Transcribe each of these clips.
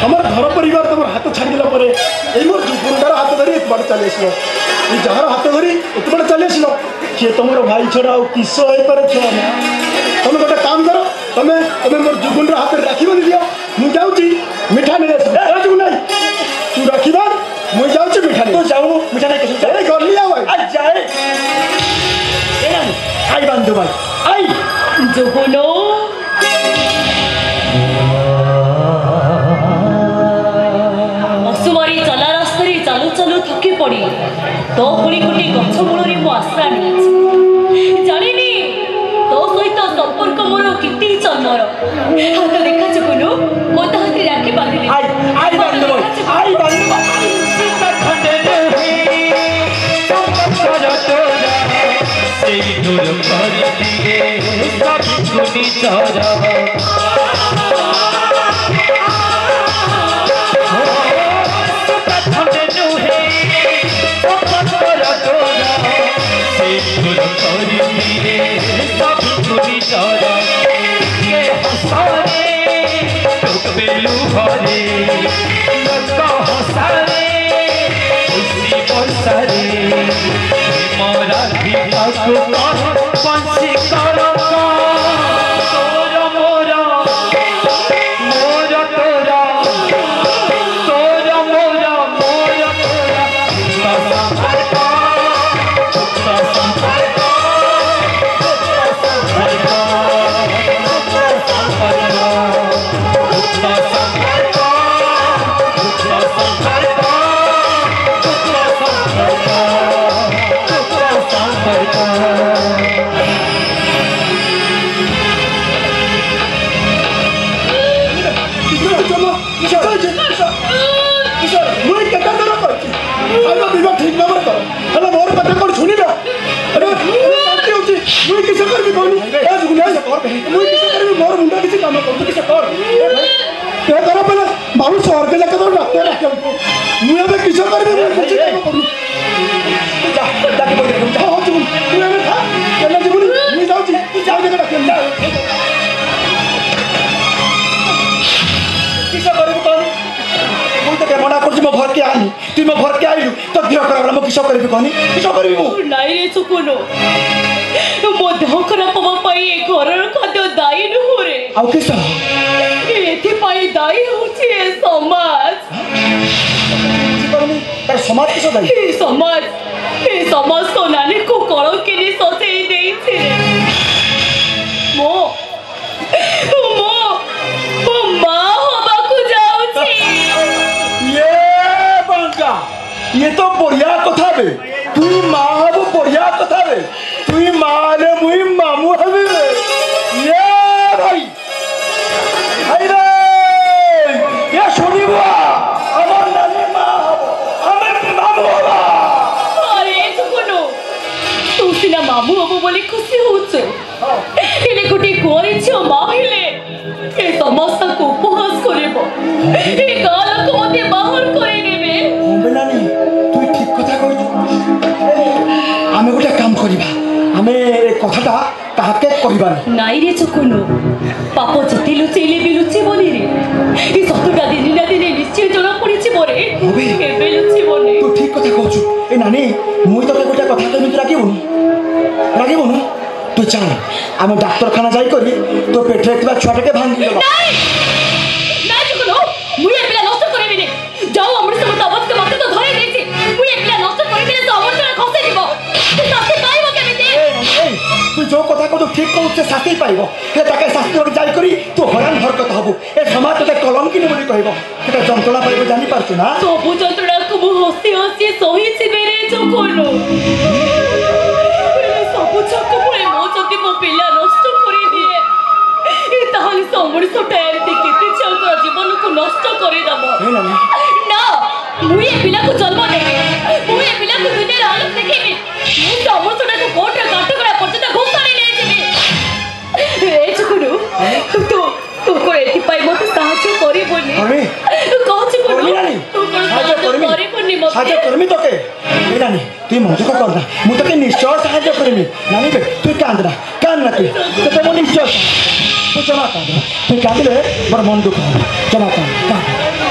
আমার ঘর পরিবার তোমার হাত ছাড়িলা পরে এই মোর গুন্ডার হাত ধরি এত বড় চলে আসলো এই যাহার হাত ধরি এত বড় চলে আসলো সে তোমার ভাই ছড়া আর কিস হইপারে ছড়া না তুমি গোটে কাম করো তুমি তুমি মোর জুগুন্ডার হাতে রাখি বাঁধি দিও মু যাচ্ছি মিঠা নিয়ে আসবি রাজু নাই তু রাখিবা মু যাচ্ছি মিঠা তো যাও মিঠা নাই কিছু এই গলি যাও আই যাই এই না আই বান্ধু ভাই আই জুগুনো অসুমারি চলা রাস্তায় চালু চালু থকি পড়ি তো পুরি গোটে গছ মূଳରେ ମୁଁ ଆଶ୍ରା ନେଇଛି ଜାଣିନି ତୋ ସହିତ ସମ୍ପର୍କ ମୋର କେତେ ଚନ୍ମର ହାତ ଦେଖା ଚୁକୁନୁ ମୋ ତା ହାତରେ ରାକ୍ଷୀ ବାନ୍ଧିଲି ଆଇ ବାନ୍ଧବ ଆଇ ବାନ୍ଧବ সেই দূর করে দিয়ে সবগুলি চরা बाबू स्वर्ग जाके तो डॉक्टर मुझे किस मना कर मो घर के आई तु मो घर के आइलु तो देह खराब मो किस करी कहनी किस करी नाई रे चुकुनो मो देह खराब हवा पाई ए घरर खाद्य दायी नुह रे आउ किस एथि पाई दायी होछि ए समाज तार समाज किस दायी ए समाज को नानी को कलंक के सजाई देइछि रे मो मां हवा को जाउछि ये तो बढ़िया कथा बे तु माँ हबो बढ़िया कथा बे तु माँ ले मुई मामू हबे ये भाई हाय रे ये सुनिबा हमर नानी माँ हबो हमें मामू हबा अरे सुकुनो तू सिना मामू हबो बोली खुशी होछ हेले गुटी कोरी छ माँ हेले ए समस्त को उपहास करेबो ए गाल को मते बाहर करे नेबे नानी तू ठीक कथा कहू आमे गोटे काम करिबा आमे कथाटा ताके कहिबा नाई रे चकुनो पाप जति लुचेले भी लुचे बोली रे ई सतुटा दिन ना दिन निश्चय जणा पड़िछि मोरे एबे लुचे बोली तू ठीक कथा कहू ए नानी मुई तके गोटे कथा कहमी रागिबनु तू चल आमे डाक्तरखाना जाई करी तो पेटे एकबा छुआटे भांगी देबा ना चकुनो मुई एबेला नष्ट करिबि ने जाओ हमर सब तबत के मते तो धरे देछि मुई एबेला नष्ट करि देले तो हमर जरा खसे दिबो तू साथी पाइबो केमिते तू जो कथा को ठीक कहू से साथी पाइबो हे ताके शास्त्र जाई करी तू हरान हरकत हबो ए समाज तते कलंकिनी बोली कहबो एटा जंत्रणा पाइबो जानि पारछु ना सब जंत्रणा को मु हसी हसी सही छिबेरे चकुनो सब छक पुरे मो जति मो पिला नष्ट करि दिए ए ताहले समर सोटा एते केते छक जीवन को नष्ट करि दबो ना मुई ए पिला को जन्म देबे मुई ए पिला को दुनिया हालत देखेबी मु समर सोटा को कोट रे काट करा पर्यंत घोषणी ले जेबी ए चकुनु तू को एति पाई मते साहाय्य करी बोली अरे कहछ बोली तू करी बोली मते साहाय्य करमी तके ए नानी तू मन दुख करना मु तके निश्चय साहाय्य करमी नानी बे तू कांदना तू तो मो निश्चय तू जमा कांदना तू कांदले मोर मन दुख जमा कांद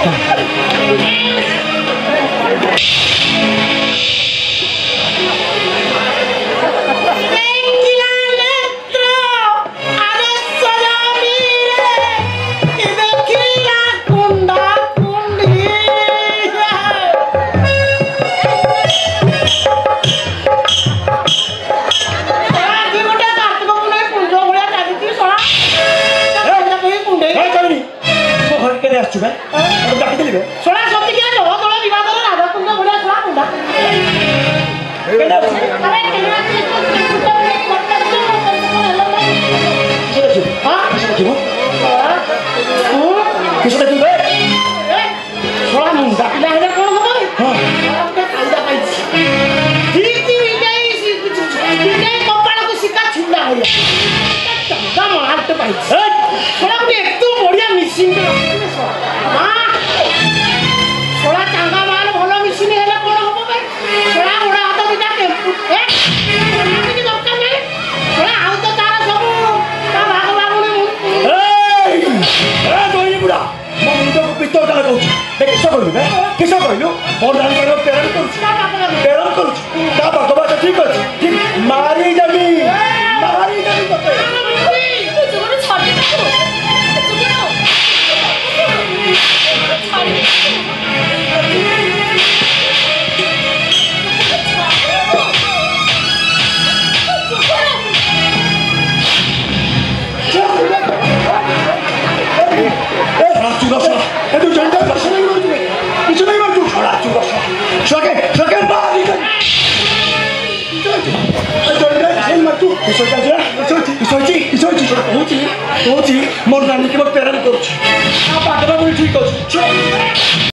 मोर नानी के प्रेरण कर